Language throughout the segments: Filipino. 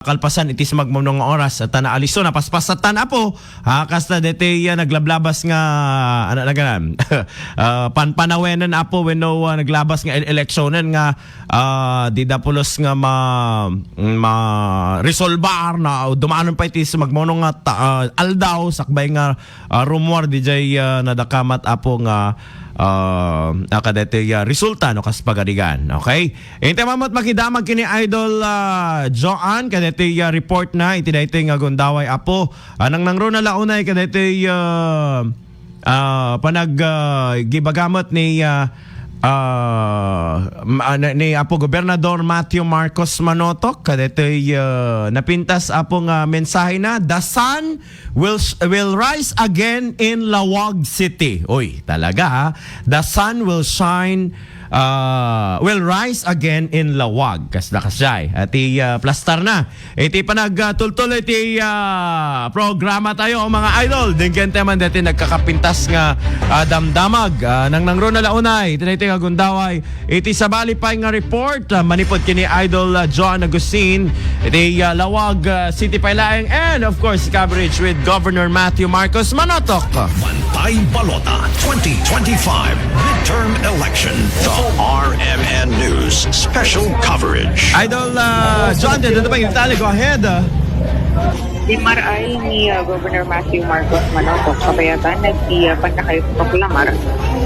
Kalpasan itis magmamnong oras at naaliso na paspas sa tanapo kasta dete naglablabas nga ano na ganan panpanawenan apo wenno naglabas nga electionan nga di dapulos nga ma resolbar na dumaanon pa itis magmamnong nga aldaw sakbay nga rumor DJ nadakamat apo nga akadete resulta no kas pagadigan. Okay? Inte mamot makidamag kini Idol Joan kadete report na itidayte nga gundaway apo anang nangro na launay kadete panag gibagamot ni Apo Gobernador Matthew Marcos Manotok kadete napintas apong mensahe na the sun will rise again in Lawag City. Oy, talaga ha. The sun will rise again in Lawag. Kasay. At plastar na. Iti panagtultol iti programa tayo mga idol. Dingken teman dati nagkakapintas nga damdamag. Nang nangro na launay. Iti nga gundaway. Iti sabali pa nga report. Manipod kini Idol John Agustin. Iti Lawag City Pailaeng. And of course coverage with Governor Matthew Marcos Manotok. Bantay Balota 2025 midterm election. The RMN News special coverage. Idol John, dito pa yung tali. Go ahead. Maray ni Governor Matthew Marcos Manotok kabayatan nagpanakay paklamar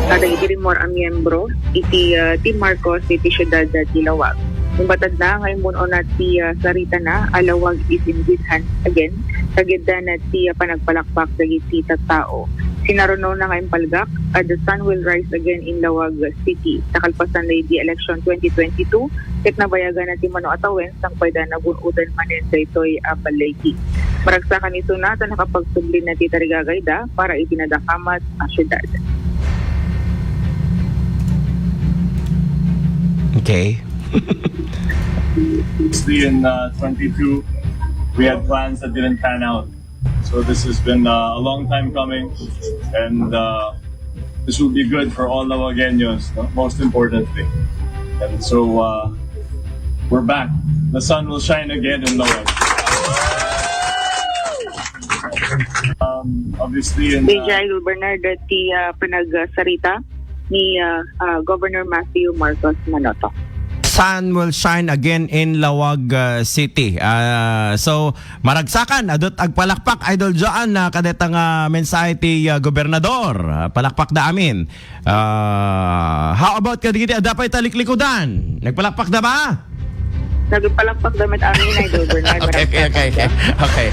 kada iti more ang miyembro iti Team Marcos iti siyudad Dilawag. Yung batad na ngayon muna na ti Sarita na Alawag is in good hands again kagida na ti panagpalakpak sa iti tao. Sinaruno na ngayon palgak the sun will rise again in Lawag City. Takalpasan na di election 2022 ket nabayagan na ti Mano Atawen sang pwede na bunutan manin sa ito'y balay. Maragsakan ito na nakapagsubli na ti tarigagayda para itinadakamat ang syudad. Okay. In 22, we had plans that didn't pan out. So this has been a long time coming, and this will be good for all Lawagueños, no? Most importantly. And so we're back. The sun will shine again in Lawag. Obviously, in DJ Bernard ti panagsarita ni Governor Matthew Marcos Manotok. Sun will shine again in Lawag City. So maragsakan adot agpalakpak Idol Joan na kadetang mensahe ti gobernador. Palakpak da amin. How about kadigiti dapat taliklikudan? Nagpalakpak da ba? Nagpalakpak damit amin Idol Bernard. Okay.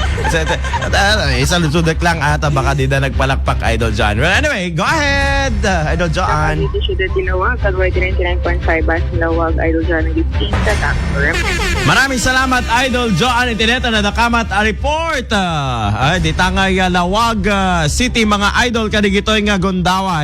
Isalusudak lang ata baka di na nagpalakpak Idol John. Well, anyway, go ahead Idol John. Dito siya Dilawag, Kalway 99.5 Bas Lawag, Idol John nag-isting sa Takor. Maraming salamat Idol Joan Itineta na nakamat a report. Di tangay Lawag City mga idol kadigitoy nga gundaway.